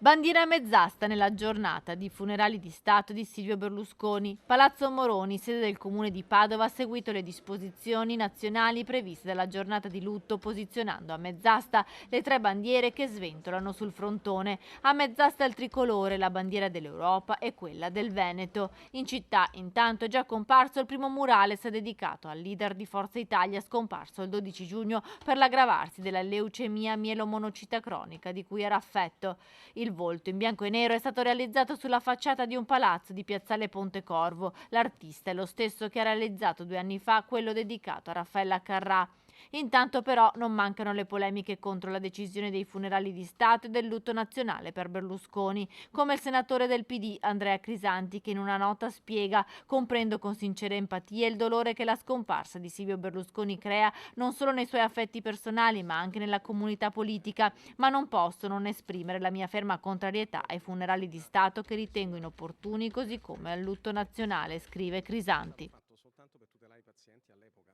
Bandiera a mezz'asta nella giornata di funerali di Stato di Silvio Berlusconi. Palazzo Moroni, sede del comune di Padova, ha seguito le disposizioni nazionali previste dalla giornata di lutto, posizionando a mezz'asta le tre bandiere che sventolano sul frontone. A mezz'asta il tricolore, la bandiera dell'Europa e quella del Veneto. In città, intanto, è già comparso il primo murales dedicato al leader di Forza Italia, scomparso il 12 giugno per l'aggravarsi della leucemia mielomonocita cronica di cui era affetto. Il volto in bianco e nero è stato realizzato sulla facciata di un palazzo di Piazzale Pontecorvo. L'artista è lo stesso che ha realizzato 2 anni fa quello dedicato a Raffaella Carrà. Intanto però non mancano le polemiche contro la decisione dei funerali di Stato e del lutto nazionale per Berlusconi, come il senatore del PD Andrea Crisanti, che in una nota spiega: comprendo con sincera empatia il dolore che la scomparsa di Silvio Berlusconi crea non solo nei suoi affetti personali ma anche nella comunità politica, ma non posso non esprimere la mia ferma contrarietà ai funerali di Stato che ritengo inopportuni, così come al lutto nazionale, scrive Crisanti.